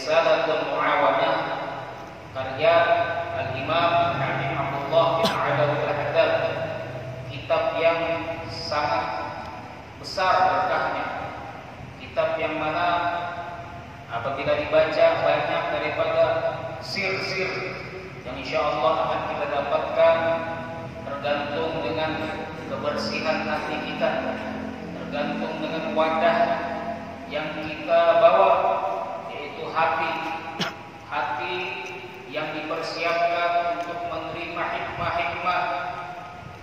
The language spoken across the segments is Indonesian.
Risalatul Muawanah karya Al-Imam Habib Abdullah bin Alawi Al-Haddad, kitab yang sangat besar berkahnya, kitab yang mana apabila dibaca banyak daripada sir-sir yang insya Allah akan kita dapatkan, tergantung dengan kebersihan hati kita, tergantung dengan wadah yang kita bawa, yaitu hati yang dipersiapkan untuk menerima hikmah-hikmah,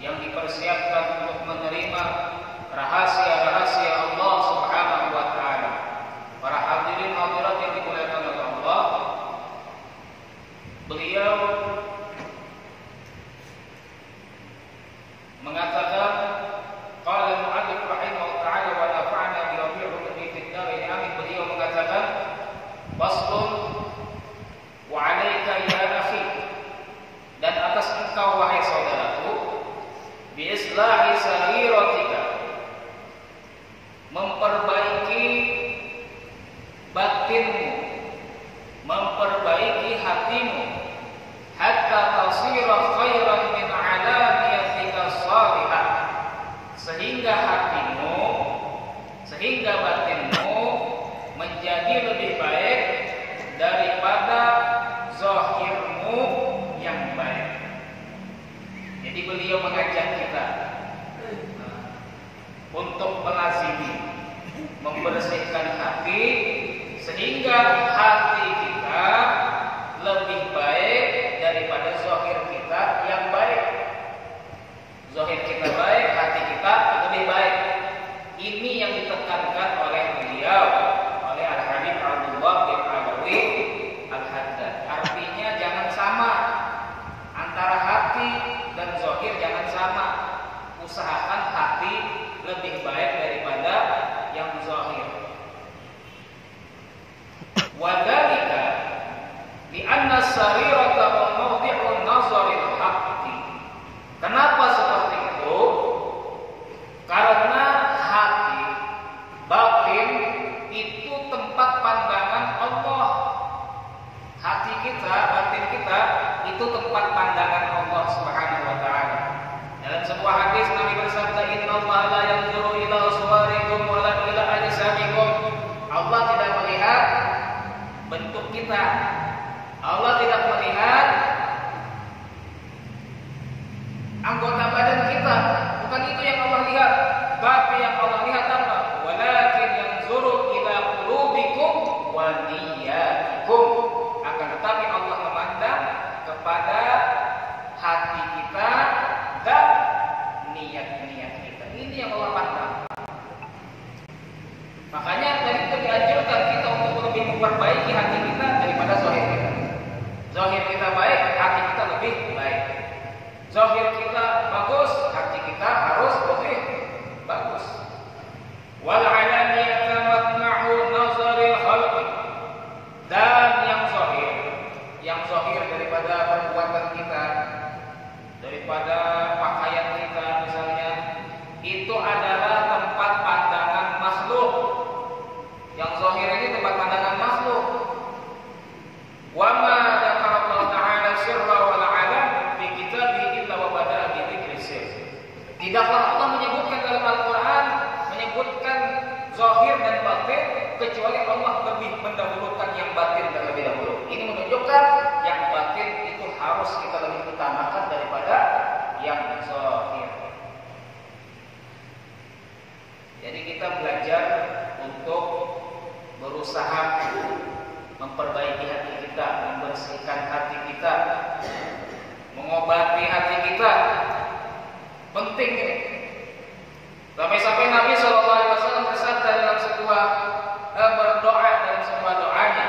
yang dipersiapkan untuk menerima rahasia-rahasia Allah Subhanahu wa taala. Para hadirin hadirat yang dimuliakan oleh Allah, beliau mengatakan, qala al-mu'allif rahimahullah ta'ala wa nafa'ana bi rabi'il fid darin amin. Beliau mengatakan, faslun wa 'alaika ya akhi, dan atas engkau wahai saudaraku, bi islahi sariratika, memperbaiki batinmu, memperbaiki hatimu, hatta tasira khairan min alaniyatika salihah, sehingga batinmu menjadi lebih baik daripada zahirmu yang baik. Jadi beliau mengajak kita untuk melazimi membersihkan hati, sehingga hati kita lebih baik daripada zahir kita yang baik. Zahir kita baik, hati kita lebih baik. Ini yang ditekankan oleh beliau, oleh Al-Habib Abdullah bin Alawi Al-Haddad. Artinya jangan sama antara hati dan zahir, jangan sama. Usahakan hati lebih baik daripada yang zahir. Wadhalika li'anna sarirata mawdi'un nazaril haqqi. Kenapa seperti itu? Karena hati, batin itu tempat pandangan Allah. Hati kita, batin kita itu tempat pandangan Allah Subhanahu wa taala. Dalam sebuah hadis Nabi bersabda, "Innallaha la yanzuru ila suwarikum wa la ila ajsamikum." Allah tidak melihat bentuk kita. Allah tidak melihat anggota badan kita. Bukan itu yang Allah lihat. Tapi yang Allah lihat apa? Walakin yanzuru ila qulubikum wa niyyatikum. Akan tetapi Allah memandang kepada hati kita dan niat-niat kita. Ini yang Allah pandang. Makanya dari itu dianjurkan kita untuk lebih memperbaiki hati kita daripada zahir kita. Zahir kita baik, hati kita lebih baik. Zahir kita bagus, hati kita harus lebih bagus. Wal alaniyatu matma'u nazaril khalqi. Dan yang zahir daripada perbuatan kita, daripada pakaian kita misalnya, itu adalah tempat pandangan makhluk. Yang zahir ini tempat pandangan makhluk. Wa ma dzakara ta'ala sirra wal 'alam fi kitabihi illa wa bada'a bi dzikri sir. Tidaklah Allah menyebutkan dalam Al-Qur'an, menyebutkan zahir dan batin, kecuali Allah lebih mendahulukan yang batin terlebih dahulu. Ini menunjukkan yang batin itu harus kita lebih utamakan daripada yang zahir. Jadi kita belajar untuk berusaha memperbaiki hati kita, membersihkan hati kita, mengobati hati kita. Penting ini. Sampai-sampai Nabi SAW bersabda dalam sebuah berdoa, dalam sebuah doanya,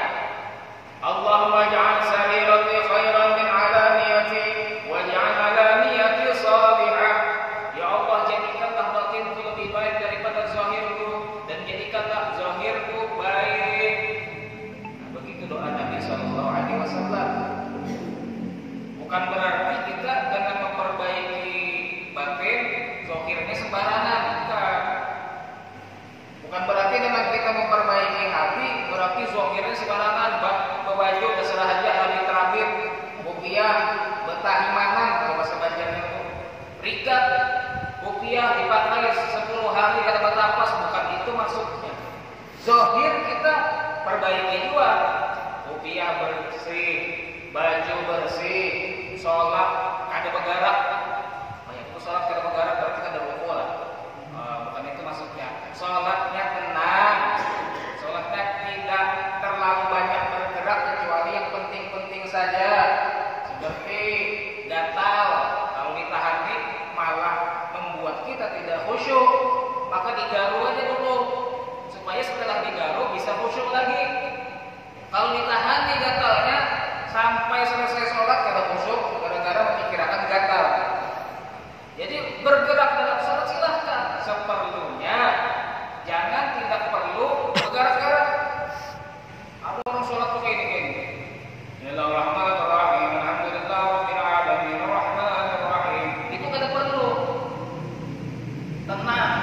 Allahumma ja'al sarirati khairan min alaniyati waj'al alaniyati salihah. Ya Allah, jadikanlah batinku lebih baik daripada zahirku, dan jadikanlah zahirku baik. Nah, begitu doa Nabi SAW. Bukan berarti kita dengan memperbaiki batin, zahirnya sembarangan. Bukan berarti dengan kita memperbaiki hati, berarti zahirnya sembarangan. baju terserah aja lebih terabit, rupiah, betahimanan kalau bahasa Banjarnya itu. Rikat, rupiah dipakai 10 hari kata batapas, bukan itu maksudnya. Zahir kita perbaiki juga, rupiah bersih, baju bersih, sholat kada begarak. Banyak itu sholat kada begarak berarti kada wudu lah. Bukan itu maksudnya. Sholatnya tenang, sholatnya tidak terlalu banyak bergerak kecuali yang penting-penting saja. Seperti gatal, kalau ditahan malah membuat kita tidak khusyuk, maka digaru aja dulu supaya setelah digaru bisa khusyuk lagi. Kalau ditahan nih gatalnya sampai selesai sholat kada khusyuk gara-gara memikirkan gatal. Jadi bergerak dalam sholat silahkan seperlunya, jangan tidak perlu bergerak-gerak. Ada orang sholat tuh kayak gini. Bismillahirrahmanirrahim. Alhamdulillahirabbil alamin arrahmanir rahim. Itu kada perlu. Tenang.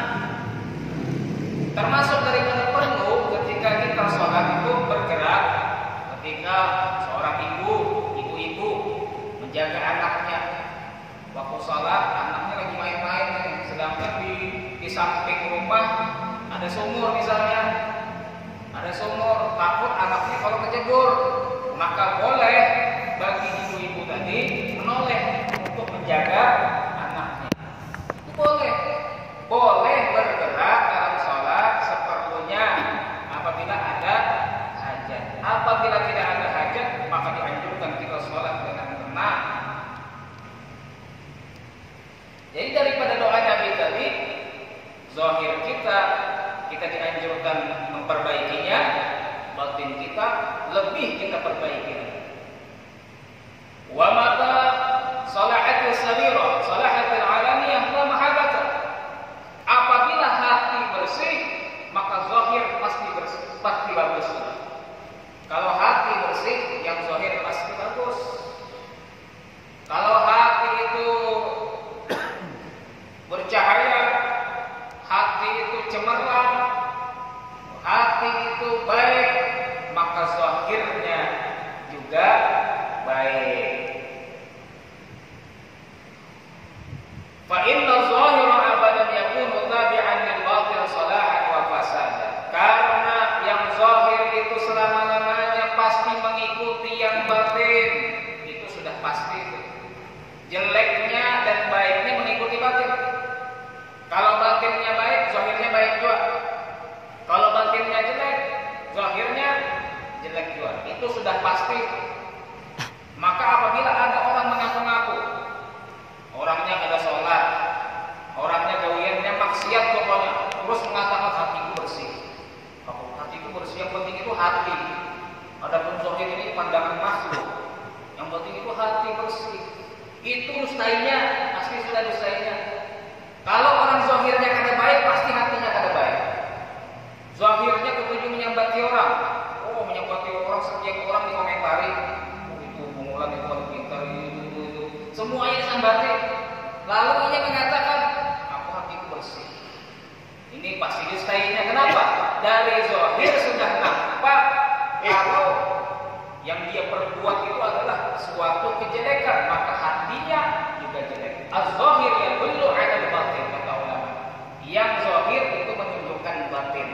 Termasuk daripada perlu ketika kita sholat itu bergerak. Ketika seorang ibu-ibu menjaga anaknya, waktu sholat anaknya lagi main-main, sedangkan di samping rumah ada sumur misalnya, ada sumur, takut anaknya kalau kejebur, maka boleh bagi ibu-ibu tadi menoleh untuk menjaga anaknya. Itu boleh bergerak dalam sholat seperlunya apabila ada hajat. Apabila tidak ada hajat, maka dianjurkan kita sholat dengan tenang. Jadi daripada doa Nabi tadi, zahir kita dianjurkan memperbaikinya, batin kita lebih kita perbaiki. Wa mata salahatil sarirah, salahatil alaniyah la mahalata. Apabila hati bersih, maka zahir pasti bersih, pasti bagus. Kalau hati bersih, yang zahir pasti bagus. Kalau hati itu bercahaya, hati itu cemerlang, hati itu baik, maka zahirnya juga baik. Fa inna zahira abadan yakunu tabi'an lil batin salahan wa fasadan. Karena yang zahir itu selama-lamanya pasti mengikuti yang batin. Itu sudah pasti. Jeleknya dan baiknya mengikuti batin. Kalau batinnya baik, zahirnya baik juga. Kalau batinnya jelek, zahirnya jelek juga. Itu sudah pasti. Maka apabila ada orang mengaku-ngaku, orangnya kada sholat, orangnya gawiannya maksiat pokoknya, terus mengatakan hatiku bersih. Kalau hatiku bersih, yang penting itu hati. Adapun zahir ini pandangan makhluk. Yang penting itu hati bersih. Itu dustainya, pasti sudah dustainya. Kalau orang zahirnya kada baik, pasti hatinya kada baik. Zahirnya ketujuh menyambati orang. Oh, menyambati orang, setiap orang dikomentari. Oh, itu pengulang itu orang pintar itu. Semuanya disambati. Lalu ia mengatakan, aku hatiku bersih. Ini pasti dustainya. Kenapa? Dari zahir sudah nampak kalau yang dia perbuat itu adalah suatu kejelekan, maka hatinya juga jelek. Az-zahir yadullu 'ala al-batin, kata ulama. Yang zahir itu menunjukkan batin.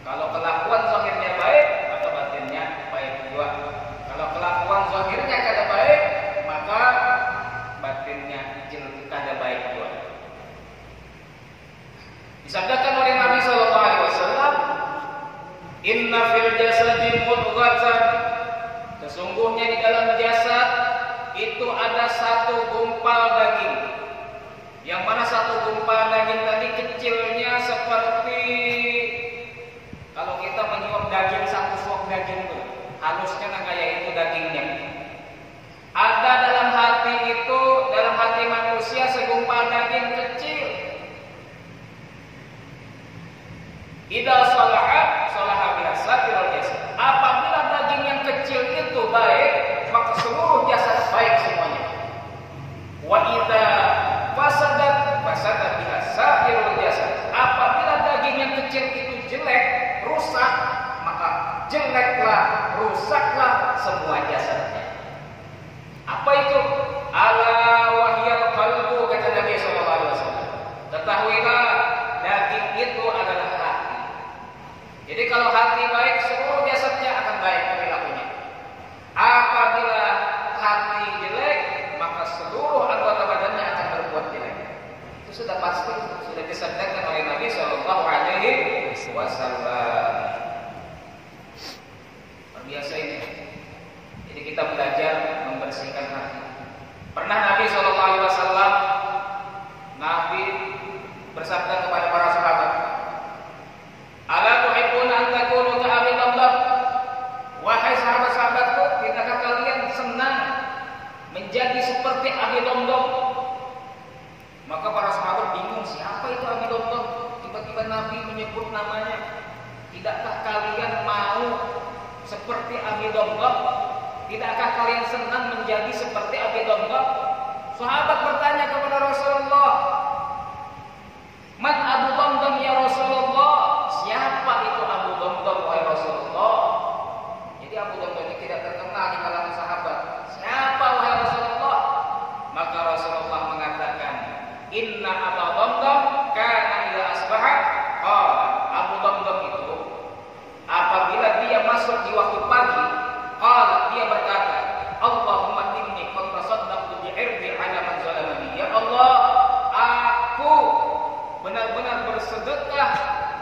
Kalau kelakuan zahirnya baik, maka batinnya baik juga. Kalau kelakuan zahirnya kada baik, maka batinnya kada baik juga. Disabdakan oleh Nabi sallallahu alaihi wasallam, "Inna fil jasadi mudghatan." Sesungguhnya di dalam jasad itu ada satu gumpal daging. Yang mana satu gumpal daging tadi kecilnya seperti kalau kita menyuap daging, satu suap daging itu halusnya nah kayak itu dagingnya. Ada dalam hati itu, dalam hati manusia segumpal daging kecil. Idza salaha salaha biasa ilal jasad. Apabila daging yang kecil itu baik, maka seluruh jasad baik semuanya. Wa idza fasadat fasadat biasa ilal jasad. Apabila daging yang kecil itu jelek, rusak, maka jeleklah, rusaklah bersabda kepada para sahabat, "Ala tuhibbuna an takunu ka Abi Damdam?" Wahai sahabat-sahabatku, tidakkah kalian senang menjadi seperti Abi Damdam? Maka para sahabat bingung, siapa itu Abi Damdam? Tiba-tiba Nabi menyebut namanya. Tidakkah kalian mau seperti Abi Damdam? Tidakkah kalian senang menjadi seperti Abi Damdam? Sahabat bertanya kepada Rasulullah, "Man Abu Damdam ya Rasulullah?" Siapa itu Abu Damdam wahai Rasulullah? Jadi Abu Damdam ini tidak terkenal di kalangan sahabat. Siapa wahai Rasulullah? Maka Rasulullah mengatakan, "Inna Abu Damdam kana idza asbaha qala." Abu Damdam itu apabila dia masuk di waktu pagi, qala, dia berkata, "Allahumma inni qad tasaddaqtu bi'irdi 'ala man zalamani." Ya Allah, aku benar-benar bersedekah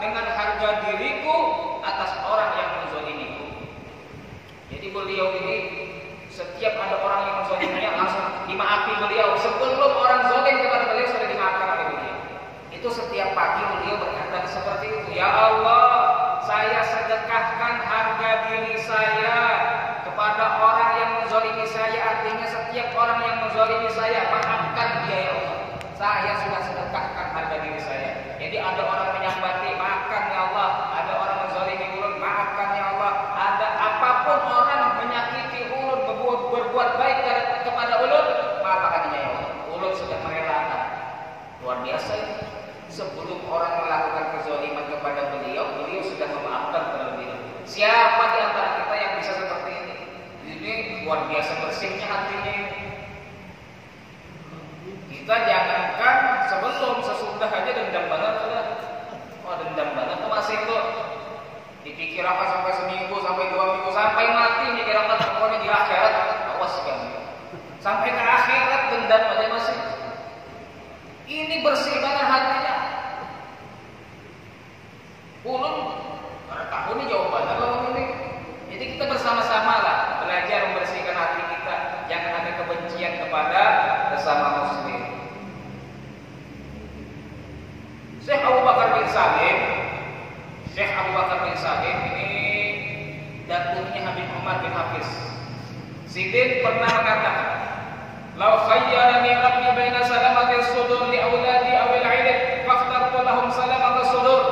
dengan harga diriku atas orang yang menzalimiku. Jadi beliau ini setiap ada orang yang menzaliminya langsung dimaafi beliau. Sebelum orang zalim kepada beliau sudah dimaafkan oleh beliau. Itu setiap pagi beliau berkata seperti itu. Ya Allah, saya sedekahkan harga diri saya kepada orang yang menzalimi saya. Artinya setiap orang yang menzalimi saya, maafkan dia ya Allah. Saya sudah sedekahkan harga diri saya. Jadi ada orang menyambati, maafkan ya Allah. Ada orang menzalimi ulun, maafkan ya Allah. Ada apapun orang menyakiti ulun, berbuat baik kepada ulun, maafkan ya Allah. Ulun sudah merelakan. Luar biasa ini. Sebelum orang melakukan kezaliman kepada beliau, beliau sudah memaafkan terlebih dahulu. Siapa di antara kita yang bisa seperti ini? Ini luar biasa bersihnya hatinya ini. Kita jangankan sebelum, sesudah aja dendam banget sudah. Oh, dendam banget tuh masih tuh. Dipikir apa sampai seminggu, sampai 2 minggu, sampai mati mikir apa pokoknya di akhirat. Awas kan. Sampai ke akhirat dendam aja masih. Ini bersih banget hatinya. Ulun karena tahu nih jawabannya kalau ini. Jadi kita bersama-sama lah belajar membersihkan hati kita. Jangan ada kebencian kepada sesama muslim. Syekh Abu Bakar bin Salim ini datunnya Habib Umar bin Hafiz. Sidin pernah mengatakan, "Lau khayyarani rabbi baina salamatis sudur li auladi awil ilm, fakhtartu lahum salamatas sudur."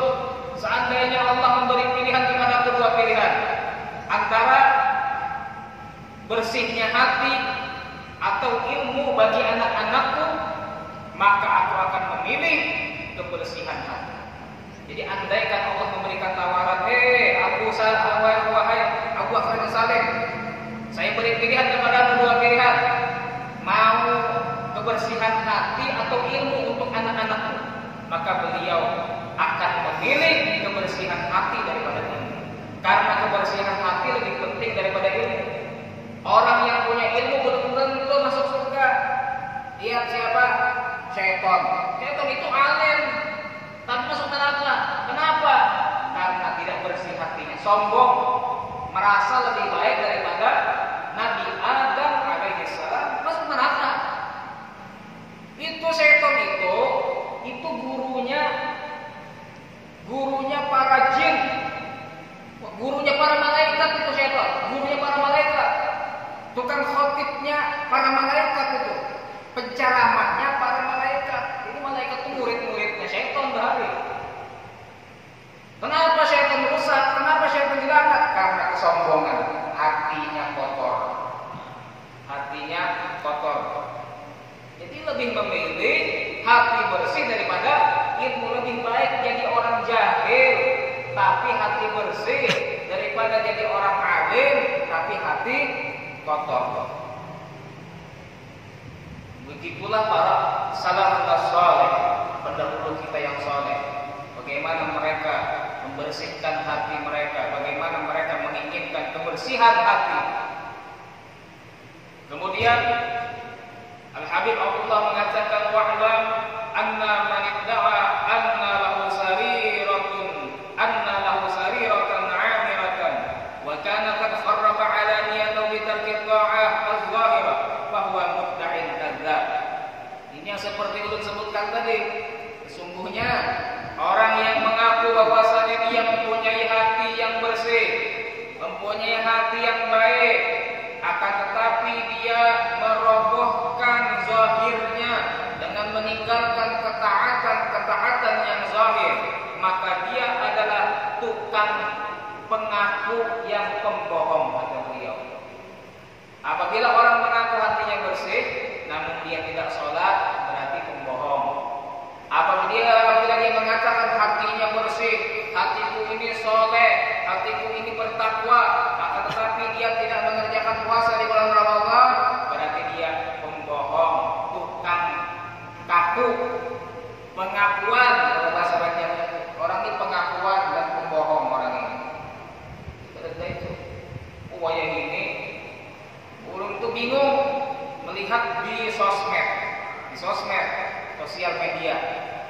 Seandainya Allah memberi pilihan kepada kedua pilihan, antara bersihnya hati atau ilmu bagi anak-anakku, maka aku akan memilih kebersihan hati. Jadi andaikan Allah memberikan tawaran, wahai Abu Bakar bin Salim, saya beri pilihan kepada kedua pilihan, mau kebersihan hati atau ilmu untuk anak-anakku, maka beliau akan memilih kebersihan hati daripada ilmu. Karena kebersihan hati lebih penting daripada ilmu. Orang yang punya ilmu belum tentu masuk surga. Lihat siapa? Syaitan. Syaitan itu alim, tapi masuk neraka. Kenapa? Karena tidak bersih hatinya, sombong, merasa lebih baik daripada Nabi Adam alaihissalam, masuk neraka. Itu syaitan itu gurunya para jin, gurunya para malaikat. Itu syaitan, gurunya para malaikat, tukang khotibnya para malaikat, itu penceramahnya para malaikat. Ini malaikat itu murid-muridnya syaitan bahari. Kenapa syaitan rusak? Kenapa syaitan dilaknat? Karena kesombongan, hatinya kotor. Jadi lebih memilih hati bersih daripada ilmu. Lebih baik jadi orang jahil tapi hati bersih daripada jadi orang alim tapi hati kotor. Begitulah para salafus saleh, pendahulu kita yang saleh. Bagaimana mereka membersihkan hati mereka, bagaimana mereka menginginkan kebersihan hati. Kemudian Al-Habib Abdullah mengatakan, wa'lam anna man idda'a anna lahu sariratan 'amiratan wa kana qad kharrafa 'alaniyatan bi tarki ta'ah az-zahirah fa huwa mudda'in kadzdzab. Ini yang seperti ulun sebutkan tadi. Sesungguhnya orang yang mengaku bahwasanya dia mempunyai hati yang bersih, mempunyai hati yang baik, akan tetapi dia merobohkan zahirnya dengan meninggalkan ketaatan yang zahir, maka dia adalah tukang pengaku yang pembohong, kata beliau. Apabila orang mengaku hatinya bersih namun dia tidak sholat, berarti pembohong. Apabila dia mengatakan hatinya bersih, hatiku ini soleh, hatiku ini bertakwa, akan tetapi dia tidak mengerjakan puasa di bulan Ramadan, berarti dia pembohong, tukang kaku, pengakuan. Kalau bahasa bacanya orang ini pengakuan dan pembohong orang ini. Kita itu, wayah ini, ulun tuh bingung melihat di sosmed, sosial media,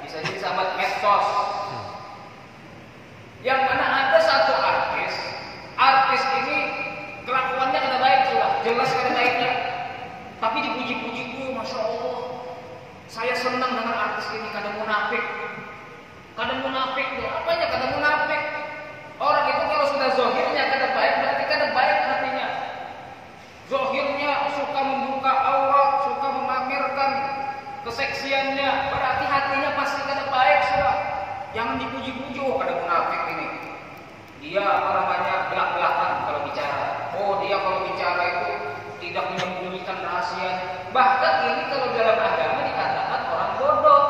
bisa jadi sahabat medsos, yang mana ada satu artis ini kelakuannya kada baik sudah, jelas kada baiknya, tapi dipuji-puji, masya Allah, saya senang dengan artis ini, kada munafik dia, apanya kada munafik? Orang itu kalau sudah zahirnya kada baik, berarti kada baik hatinya. Zahirnya suka membuka aurat, suka memamerkan keseksiannya, berarti hatinya pasti kada baik sudah. Jangan dipuji-puji, kada munafik ini. Dia belak-belakan kalau bicara. Oh, dia kalau bicara itu tidak menyembunyikan rahasia. Bahkan ini kalau dalam agama dikatakan orang bodoh.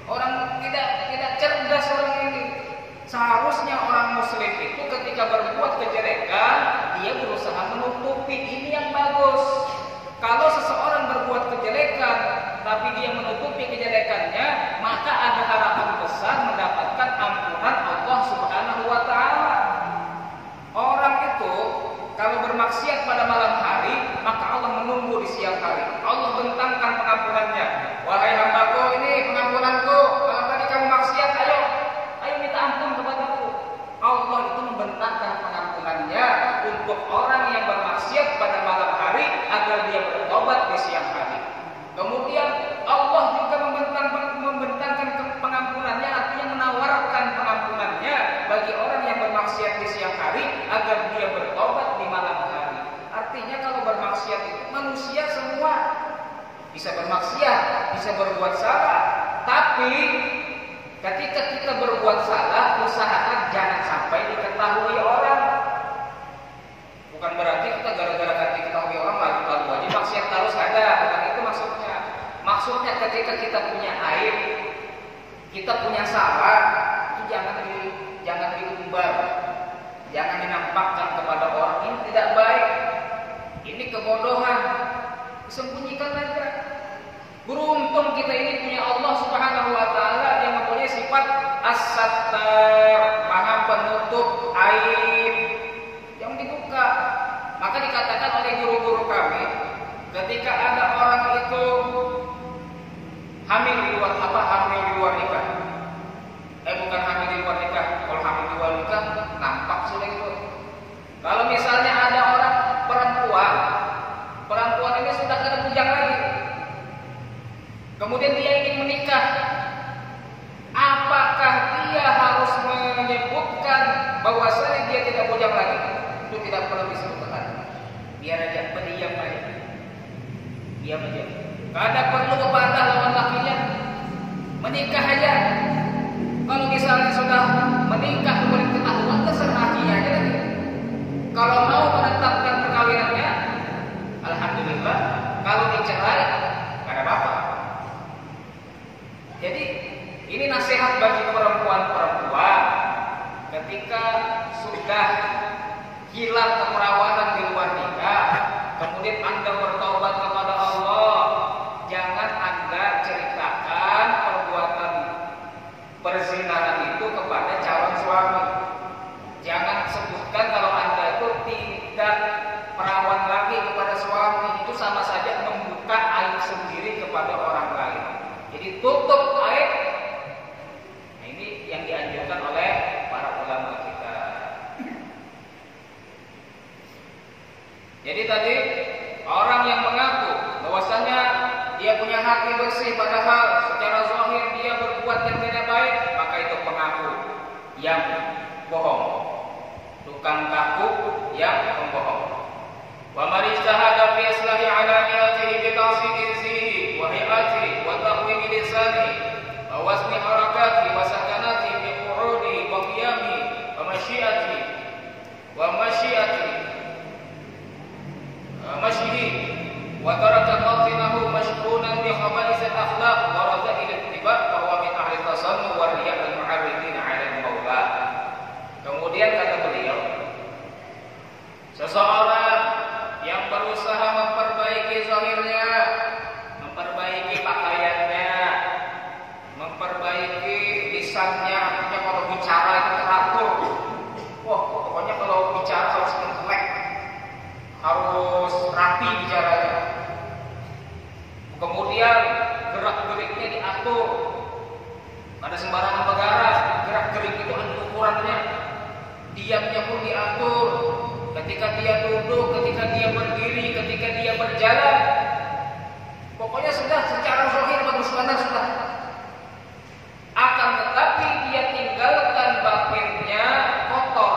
Orang tidak cerdas orang ini. Seharusnya orang muslim itu ketika berbuat kejelekan, dia berusaha menutupi, ini yang bagus. Kalau seseorang berbuat kejelekan tapi dia menutupi kejelekannya, maka ada harapan besar mendapatkan ampunan Allah Subhanahu wa taala. Orang itu kalau bermaksiat pada malam hari, maka Allah menunggu di siang hari. Allah bentangkan pengampunannya. Wahai hambaku, ini pengampunanku. Kalau tadi kamu maksiat, ayo minta ampun kepadaku. Allah itu membentangkan pengampunannya untuk orang yang bermaksiat pada malam hari agar dia bertobat di siang hari. Kemudian Allah juga membentangkan pengampunannya, artinya menawarkan pengampunannya bagi orang yang bermaksiat di siang hari agar dia bertobat di malam hari. Artinya kalau bermaksiat itu manusia semua bisa bermaksiat, bisa berbuat salah, tapi ketika kita berbuat salah, usahakan jangan sampai diketahui orang. Bukan berarti kita gara-gara diketahui orang lalu aja maksiat terus, ada, bukan itu maksudnya. Maksudnya ketika kita punya aib, kita punya salah, itu jangan diumbar, jangan dinampakkan kepada orang. Ini tidak baik, ini kebodohan, sembunyikan aja. Beruntung kita ini punya Allah Subhanahu wa taala yang mempunyai sifat As-Sattar, Maha penutup aib yang dibuka. Maka dikatakan oleh guru-guru kami, ketika ada orang itu hamil di luar nikah. Bukan hamil di luar nikah. Kalau hamil di luar nikah nampak sudah itu. Kalau misalnya ada orang perempuan ini sudah kada bujang lagi, kemudian dia ingin menikah, apakah dia harus menyebutkan bahwasanya dia tidak bujang lagi? Itu tidak perlu disebutkan. Biar aja pendiam aja. Diam aja. Kada perlu membantah lawan lakinya. Menikah aja. Kalau misalnya sudah menikah kemudian ketahuan, terserah dia aja lagi. Kalau mau menetapkan perkawinannya, alhamdulillah. Kalau dicerai, kada apa-apa. Jadi ini nasihat bagi perempuan-perempuan ketika sudah hilang keperawanan di luar nikah, kemudian Anda bertaubat kepada Allah, jangan Anda ceritakan perbuatan perzinahan itu kepada calon suami. Jangan sebutkan kalau Anda itu tidak perawan lagi kepada suami, itu sama saja membuka aib sendiri kepada orang lain. Jadi tutup aib. Nah, ini yang dianjurkan oleh para ulama kita. Jadi tadi orang yang mengaku bahwasanya dia punya hati bersih, padahal secara zahir dia Wa man ijtahada fi islahi alaniyatihi bi ta'sidi rizqihi wa hay'atihi wa taqwimi lisanihi wa wasni harakatihi wa sakanatihi bi qu'udihi wa qiyamihi wa masyiatihi masyihi wa taraka batinahu mashghulan bi khaba'is al-akhlaq wa radha'il ittiba' fa huwa min ahli tasannu wa riya' al-mu'arridin 'ala al-maula. Kemudian kata beliau, seseorang yang berusaha memperbaiki zahirnya, memperbaiki pakaiannya, memperbaiki lisannya, artinya kalau bicara itu teratur. Wah, pokoknya kalau bicara harus intelek, harus rapi bicaranya. Kemudian gerak-geriknya diatur, ada sembarangan bergerak, gerak-gerik itu ada ukurannya. Diamnya pun diatur, ketika dia duduk, ketika dia berdiri, ketika dia berjalan. Pokoknya sudah secara zahir bagus banget sudah. Akan tetapi dia tinggalkan batinnya kotor.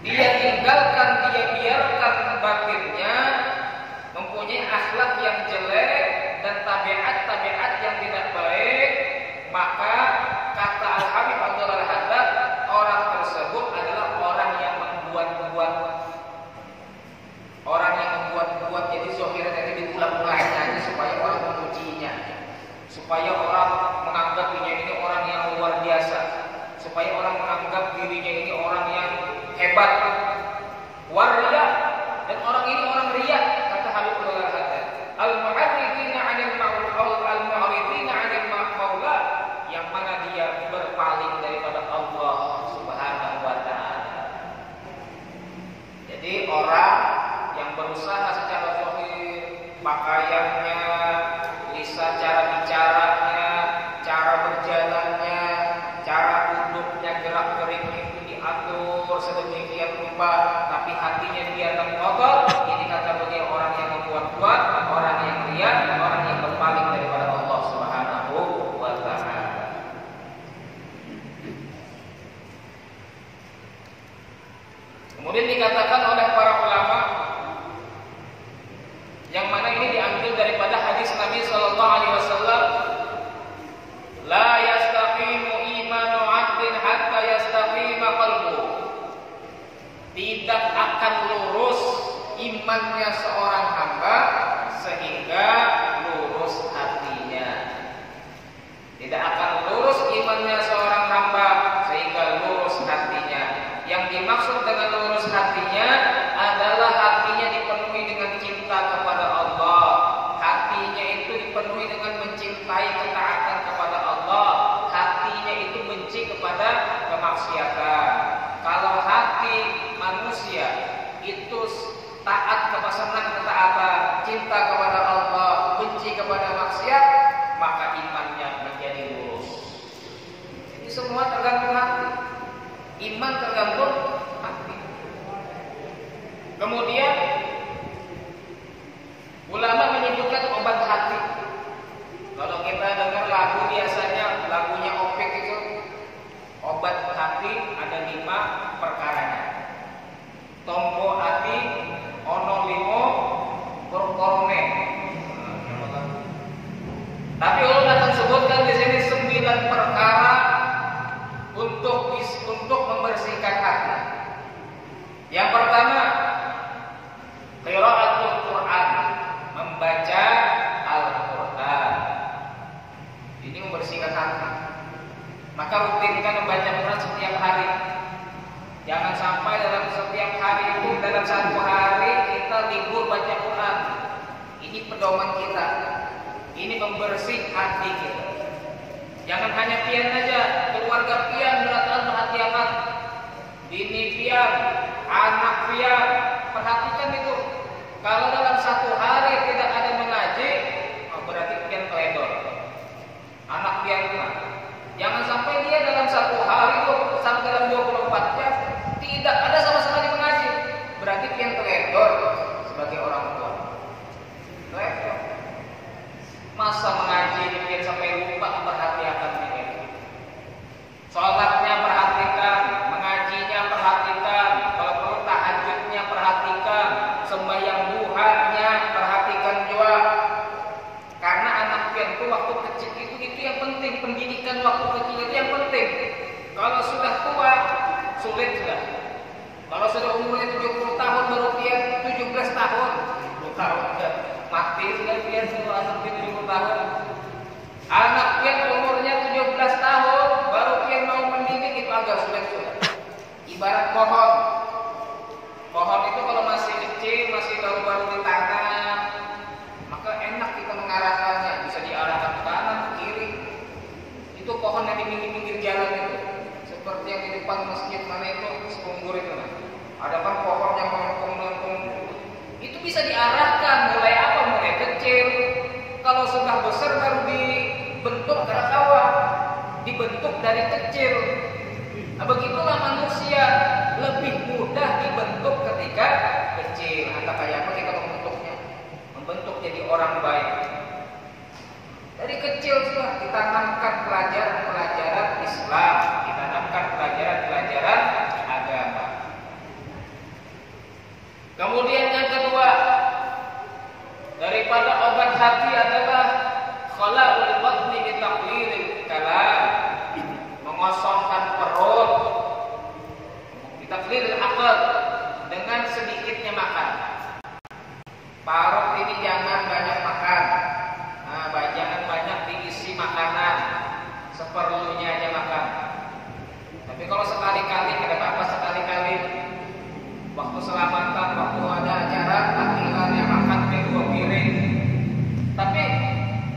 Dia tinggalkan, dia biarkan batinnya mempunyai akhlak yang jelek dan tabiat-tabiat yang tidak baik. Maka kata Al-Habib Abdul Al-Haddad, orang tersebut adalah orang yang membuat-buat. Orang yang membuat-buat, jadi zahirnya itu diulang-ulangnya aja supaya orang memujinya, supaya orang menganggap dirinya ini orang yang luar biasa, supaya orang menganggap dirinya ini orang yang hebat. Waria, dan orang ini orang riya, kata Habib Abdul Al-Haddad. Al-mu'arridina 'anil al-mu'arridina 'anil maula, yang mana dia berpaling daripada Allah Subhanahu wa ta'ala. Jadi orang yang berusaha secara zahir, pakaiannya, lisan, cara bicaranya, cara berjalannya, cara duduknya, gerak-geriknya itu diatur sedemikian rupa, tapi hatinya biarkan kotor. Ini kata beliau orang yang membuat-buat, orang yang riya, orang yang berpaling daripada Allah Subhanahu wa ta'ala. Kemudian dikatakan oleh para ulama, yang mana ini diambil daripada hadis Nabi sallallahu alaihi wasallam, la yastaqimu imanu 'abdin hatta yastaqima qalbuhu. Tidak akan lurus imannya seorang hamba sehingga lurus hatinya. Tidak akan lurus imannya seorang hamba sehingga lurus hatinya. Yang dimaksud dengan lurus hatinya adalah hatinya dipenuhi dengan cinta kepada Allah. Hatinya itu dipenuhi dengan mencintai ketaatan kepada Allah. Hatinya itu benci kepada kemaksiatan. Kalau hati manusia itu taat kepada senang ketaatan, cinta kepada Allah, benci kepada maksiat, maka imannya menjadi lurus. Jadi semua tergantung hati. Iman tergantung hati. Kemudian ulama menyebutkan obat hati. Kalau kita dengar lagu, biasanya lagunya Opik itu obat hati ada 5 perkaranya. Tombo hati ono 5 korkorne. Tapi ulama akan sebutkan di sini 9 perkara untuk membersihkan hati. Yang pertama, qiraatul Quran, membaca Al-Quran. Ini membersihkan hati. Maka rutinkan membaca Quran setiap hari. Jangan sampai dalam setiap hari itu, dalam 1 hari kita libur baca Quran. Ini pedoman kita. Ini membersih hati kita. Jangan hanya pian aja, keluarga pian berat-berat perhatian, bini pian, anak pian, perhatikan itu. Kalau dalam 1 hari tidak ada mengaji, berarti pian teledor. Anak pian pula. Jangan sampai dia dalam 1 hari itu, sampai dalam 24 jam tidak ada sama sekali mengaji, berarti pian teledor sebagai orang tua. Teledor. Masa mengaji pian sampai lupa perhatikan ini. Sholatnya perhatikan, mengajinya perhatikan, kalau perlu tahajudnya perhatikan, tumbuhannya, perhatikan juga. Karena anak piatu waktu kecil itu yang penting, pendidikan waktu kecil itu yang penting. Kalau sudah tua, sulit sudah. Kalau sudah umurnya 70 tahun baru pian 17 tahun, 10 tahun sudah mati sudah pian semua anak pian 70 tahun. Anak pian umurnya 17 tahun baru pian mau mendidik itu agak sulit sudah. Ibarat pohon. Pohon itu kalau masih kecil, masih baru-baru ditanam, maka enak kita mengarahkannya, bisa diarahkan ke kanan, ke kiri. Itu pohon yang di pinggir-pinggir jalan itu, seperti yang di depan masjid mana itu, sepunggur itu. Ada kan pohon yang melengkung-melengkung. Itu bisa diarahkan mulai apa? Mulai kecil. Kalau sudah besar baru dibentuk dari awal, dibentuk dari kecil. Nah, begitulah manusia lebih mudah dibentuk ketika kecil. Entah kayak apa kita membentuknya, membentuk jadi orang baik. Dari kecil sudah ditanamkan pelajaran-pelajaran Islam, ditanamkan pelajaran-pelajaran agama. Kemudian yang kedua, daripada obat hati adalah khala'ul batni bi taqlilil kalam, mengosongkan perut, bitaklil akal, dengan sedikitnya makan. Perut ini jangan banyak makan. Nah, jangan banyak diisi makanan, seperlunya aja makan. Tapi kalau sekali-kali, tidak apa-apa sekali-kali. Waktu selamatan, waktu ada acara, takbirannya makan 2 piring. Tapi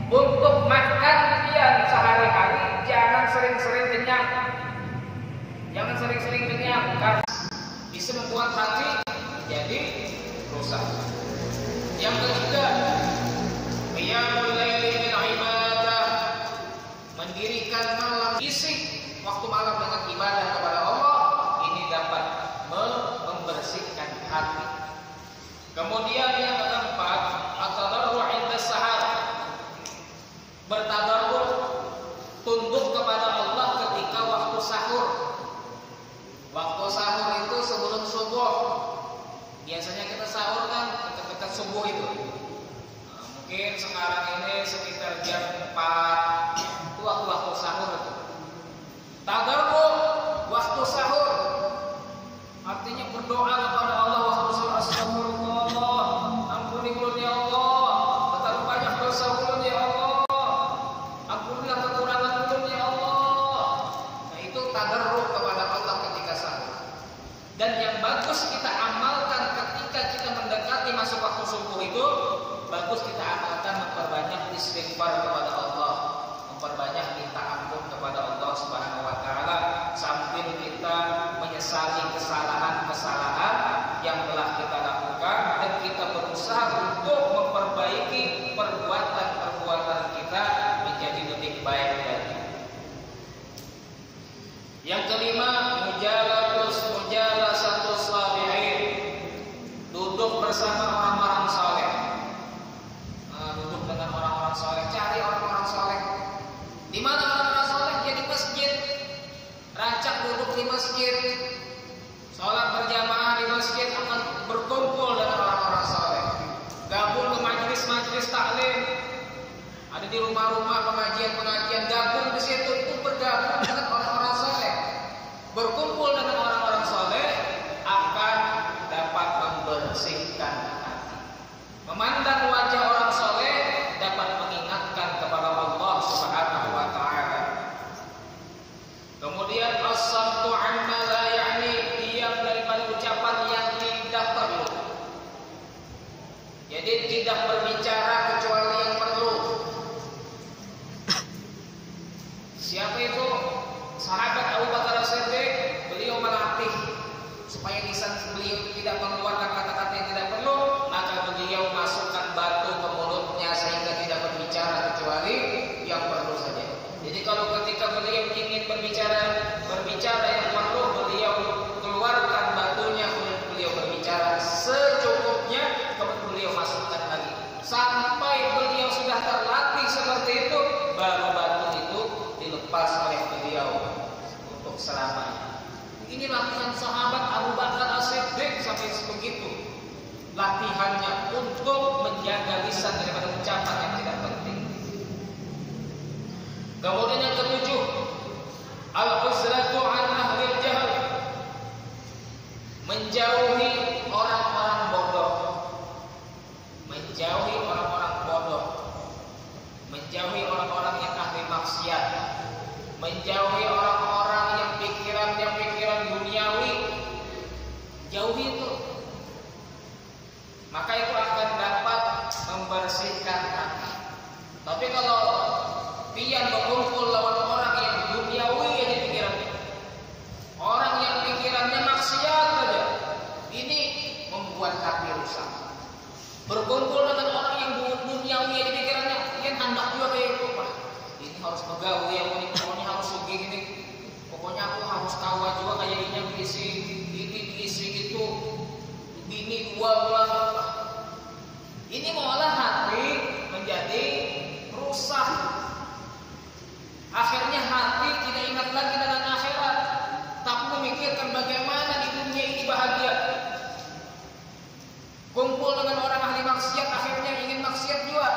untuk makan pian sehari-hari jangan sering-sering kenyang. Jangan sering-sering kenyang karena bisa membuat hati jadi rusak. Yang ketiga, qiyamul laili min ibadah, mendirikan malam, isi waktu malam dengan ibadah kepada Allah. Ini dapat membersihkan hati. Kemudian yang keempat, at-tadarru' 'inda sahar, bertadarru', tunduk kepada Allah ketika waktu sahur. Waktu sahur itu sebelum subuh. Biasanya kita sahur kan dekat-dekat subuh itu. Nah, mungkin sekarang ini sekitar jam 4 itu waktu sahur itu. Tadarru' waktu sahur, artinya berdoa kepada Allah waktu sahur. Astagfirullah, ampuni ulun ya Allah, betapa banyak dosa ulun ya Allah, ampunilah kekurangan ulun ya Allah. Nah, itu tadarru' kepada Allah ketika sahur. Dan yang bagus kita amalkan ketika kita mendekati masuk waktu subuh itu, bagus kita amalkan memperbanyak istighfar kepada Allah, memperbanyak minta ampun kepada Allah Subhanahu wa taala, sambil kita menyesali kesalahan-kesalahan yang telah kita lakukan dan kita berusaha untuk memperbaiki perbuatan-perbuatan kita menjadi lebih baik lagi. Yang kelima, mujalasatus shalihin, duduk bersama orang-orang saleh. Duduk dengan orang-orang saleh, cari orang-orang saleh. Di mana orang-orang saleh? Ya di masjid. Rancak duduk di masjid. Salat berjamaah di masjid, akan berkumpul dengan orang-orang saleh. Gabung ke majelis-majelis taklim. Ada di rumah-rumah pengajian-pengajian, gabung di situ untuk bergabung dengan orang-orang saleh. Berkumpul dengan orang-orang saleh akan dapat membersihkan hati. Memandang wajah orang saleh dapat mengingatkan kepada Allah Subhanahu wa taala. Kemudian as-samtu 'amma la ya'ni, diam daripada ucapan yang tidak perlu. Jadi tidak berbicara kecuali yang perlu. Siapa itu? Sahabat Abu Bakar As-Siddiq. Beliau melatih supaya lisan beliau tidak mengeluarkan kata-kata yang tidak perlu, maka beliau masukkan batu ke mulutnya sehingga tidak berbicara kecuali yang perlu saja. Jadi kalau ketika beliau ingin berbicara yang perlu, beliau keluarkan batunya, kemudian beliau berbicara secukupnya, kemudian beliau masukkan lagi. Sampai beliau sudah terlatih seperti itu, baru batu itu dilepas oleh beliau untuk selamanya. Ini latihan sahabat Abu Bakar As-Siddiq sampai sebegitu. latihannya untuk menjaga lisan daripada ucapan yang tidak penting. Kemudian yang ketujuh, al-uzlatu an ahlil jahl, menjauhi orang-orang bodoh, menjauhi orang-orang bodoh, menjauhi orang-orang yang ahli maksiat, menjauhi orang-orang yang pikirannya pikiran duniawi, jauhi itu. Maka itu akan dapat membersihkan hati. Tapi kalau pian berkumpul lawan orang yang duniawi aja pikirannya, orang yang pikirannya maksiat saja, ini membuat hati rusak. Berkumpul dengan orang yang duniawi aja pikirannya, pian hendak juga kayak itu, Pak. Ini harus pegawai yang ini, pokoknya harus begini, pokoknya aku harus kawan juga kayak ini yang diisi itu, bini dua. Ini malah hati menjadi rusak. Akhirnya hati tidak ingat lagi dengan akhirat, tapi memikirkan bagaimana di dunia ini bahagia. Kumpul dengan orang ahli maksiat, akhirnya ingin maksiat juga.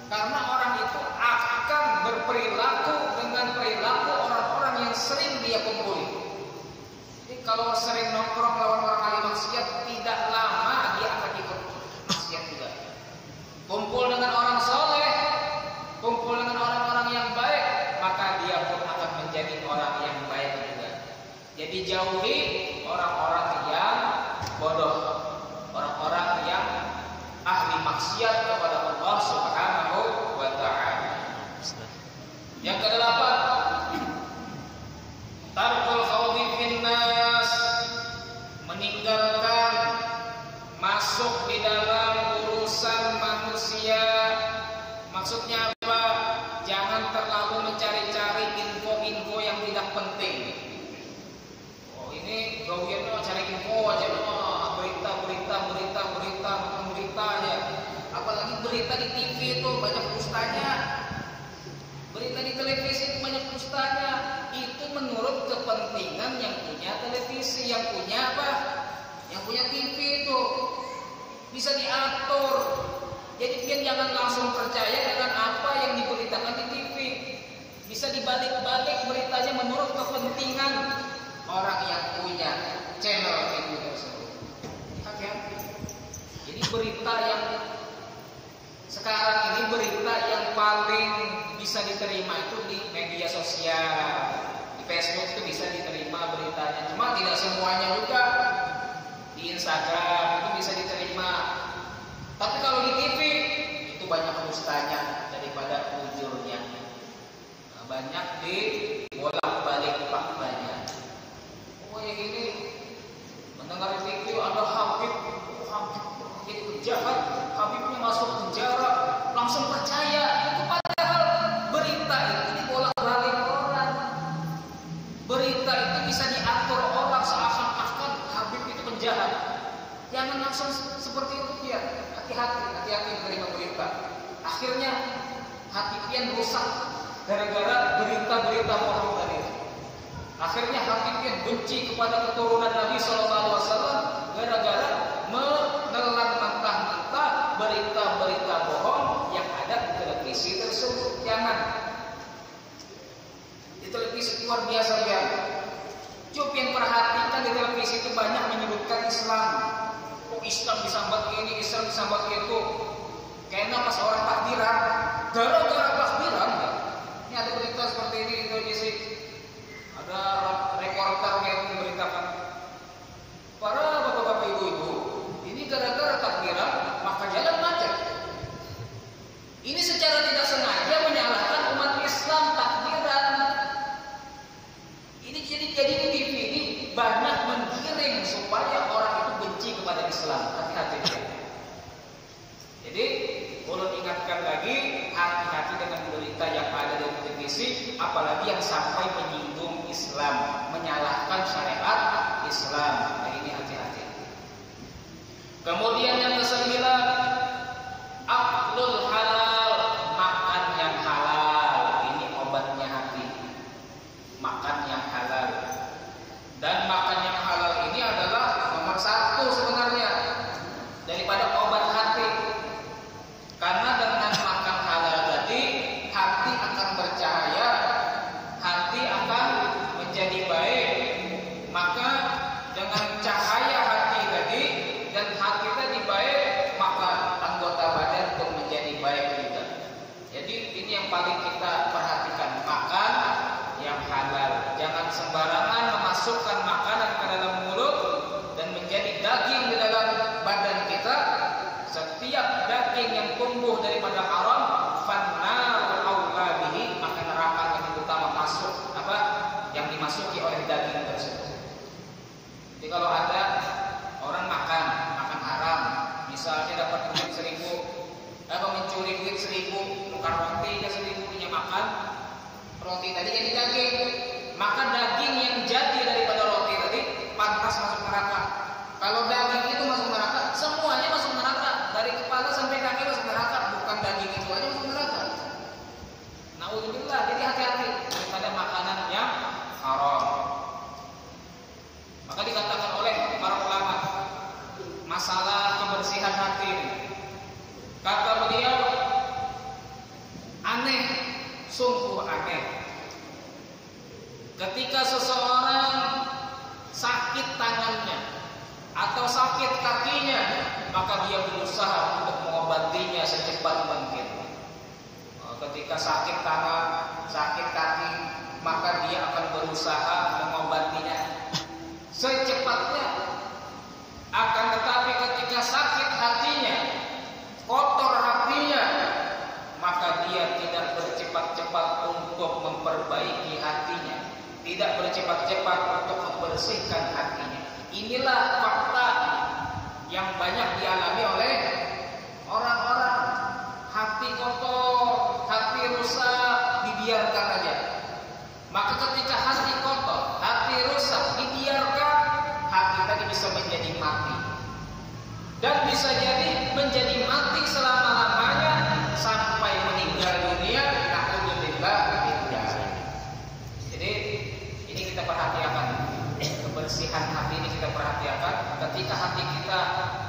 Karena orang itu akan berperilaku dengan perilaku orang-orang yang sering dia kumpuli. Jadi kalau sering nongkrong lawan orang ahli maksiat, tidak lama dia akan ikut maksiat juga. Kumpul dengan orang soleh, kumpul dengan orang-orang yang baik, maka dia pun akan menjadi orang yang baik juga. Jadi jauhi orang-orang yang bodoh, orang-orang yang ahli maksiat kepada Allah Subhanahu wa ta'ala. Yang kedelapan, tarkul khawdi finnas, meninggalkan masuk di dalam urusan manusia. Maksudnya apa? Jangan terlalu mencari-cari info-info yang tidak penting. Oh, ini gawiannya cari info aja, berita aja. Apalagi berita di TV itu banyak dustanya. Berita di televisi itu banyak dustanya. Itu menurut kepentingan yang punya televisi, yang punya apa? Yang punya TV itu bisa diatur. Jadi pian jangan langsung percaya dengan apa yang diberitakan di TV. Bisa dibalik-balik beritanya menurut kepentingan orang yang punya channel TV tersebut. Hati-hati. Jadi berita yang sekarang ini, berita yang paling bisa diterima itu di media sosial. Di Facebook itu bisa diterima beritanya. Cuma tidak semuanya juga. Di Instagram itu bisa diterima. Tapi kalau di TV itu banyak dustanya daripada jujurnya. Banyak di bolak-balik faktanya. Oh yang ini mendengar di TV ada Habib jadi penjahat, Habibnya masuk penjara, langsung percaya. Itu padahal berita itu dibolak-balik orang. Berita itu bisa diatur orang seakan-akan Habib itu penjahat. Jangan langsung seperti itu dia. Hati-hati menerima berita. Akhirnya hati pian rusak gara-gara berita-berita bohong tadi. Akhirnya hati pian benci kepada keturunan Nabi SAW gara-gara menelan mentah-mentah berita-berita bohong yang ada di televisi tersebut. Jangan. Di televisi luar biasa ya. Coba yang perhatikan di televisi itu banyak menyebutkan Islam. Oh Islam disambat ini, Islam disambat itu. Kayaknya pas orang takbiran, gara-gara takbiran. Ini ada berita seperti ini di televisi. Ada reporter yang memberitakan, para bapak-bapak ibu-ibu, ini gara-gara takbiran maka jalan macet. Ini secara tidak sengaja menyalahkan umat Islam takbiran. Ini jadi di TV ini banyak menggiring supaya orang itu benci kepada Islam. Hati-hati. Jadi ulun ingatkan lagi, hati-hati dengan berita yang ada di televisi, apalagi yang sampai menyinggung Islam, menyalahkan syariat Islam. Nah ini hati-hati. Kemudian yang kesembilan, aklul halal, makan yang halal. Ini obatnya hati. Makan yang halal. Dan makan yang halal ini adalah nomor satu sebenarnya. Jadi ini yang paling kita perhatikan, makan yang halal. Jangan sembarangan memasukkan makanan ke dalam mulut dan menjadi daging di dalam badan kita. Setiap daging yang tumbuh daripada haram, fannar aula bihi, maka neraka lebih utama masuk yang dimasuki oleh daging tersebut. Jadi kalau ada orang makan haram, misalnya dapat duit 1.000, mencuri duit 1.000, tukar roti aja 1.000, dia makan roti tadi jadi daging, maka daging yang jadi daripada roti tadi pantas masuk neraka. Kalau daging itu masuk neraka, semuanya masuk neraka, dari kepala sampai kaki masuk neraka, bukan daging itu aja masuk neraka. Naudzubillah, jadi hati-hati daripada makanan yang haram. Maka dikatakan oleh para ulama masalah kebersihan hati ini, kata beliau, aneh, sungguh aneh ketika seseorang sakit tangannya atau sakit kakinya, maka dia berusaha untuk mengobatinya secepat mungkin. Ketika sakit tangan, sakit kaki, maka dia akan berusaha mengobatinya secepatnya. Akan tetapi ketika sakit hatinya, kotor hatinya, maka dia tidak bercepat-cepat untuk memperbaiki hatinya, tidak bercepat-cepat untuk membersihkan hatinya. Inilah fakta yang banyak dialami oleh orang-orang. Hati kotor, hati rusak, dibiarkan aja. Maka ketika hati kotor, hati rusak, dibiarkan, hati tadi bisa menjadi mati. Dan bisa jadi menjadi mati selama-lamanya sampai meninggal dunia. Na'udzubillah. Jadi ini kita perhatikan, kebersihan hati ini kita perhatikan. Ketika hati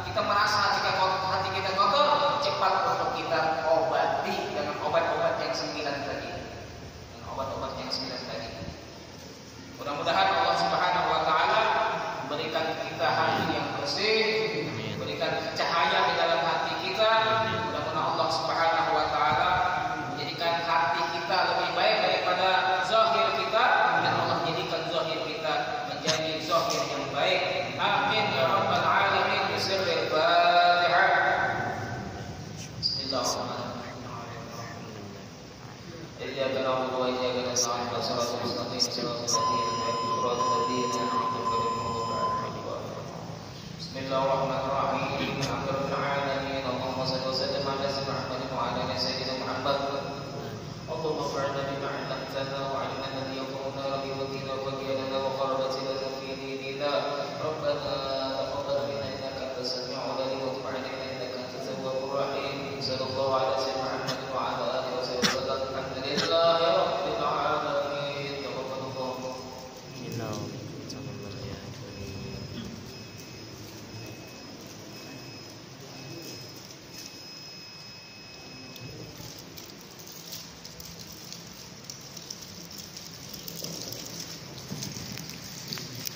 kita merasa hati kita kotor, cepat untuk kita obati dengan obat-obat yang 9 tadi. Dengan obat-obat yang 9 tadi. Mudah-mudahan Allah Subhanahu wa taala berikan kita hati yang bersih, berikan cahaya di dalam hati kita. Mudah-mudahan Allah Subhanahu wa taala menjadikan hati kita lebih baik daripada zahir kita, dan Allah menjadikan zahir kita menjadi zahir yang baik. Amin ya rabbal alamin. Bismillahirrahmanirrahim. Bismillahirrahmanirrahim. Iyyaka na'budu wa iyyaka nasta'in. Shiratal mustaqim, shiratal ladzina an'amta 'alaihim. Bismillahirrahmanirrahim. Alhamdulillahirabbil alamin. Allahumma shalli wa sallim ala sayyidina Muhammad wa ala ali sayyidina Muhammad. Allahumma fa'alna bima 'allamtana wa 'allimna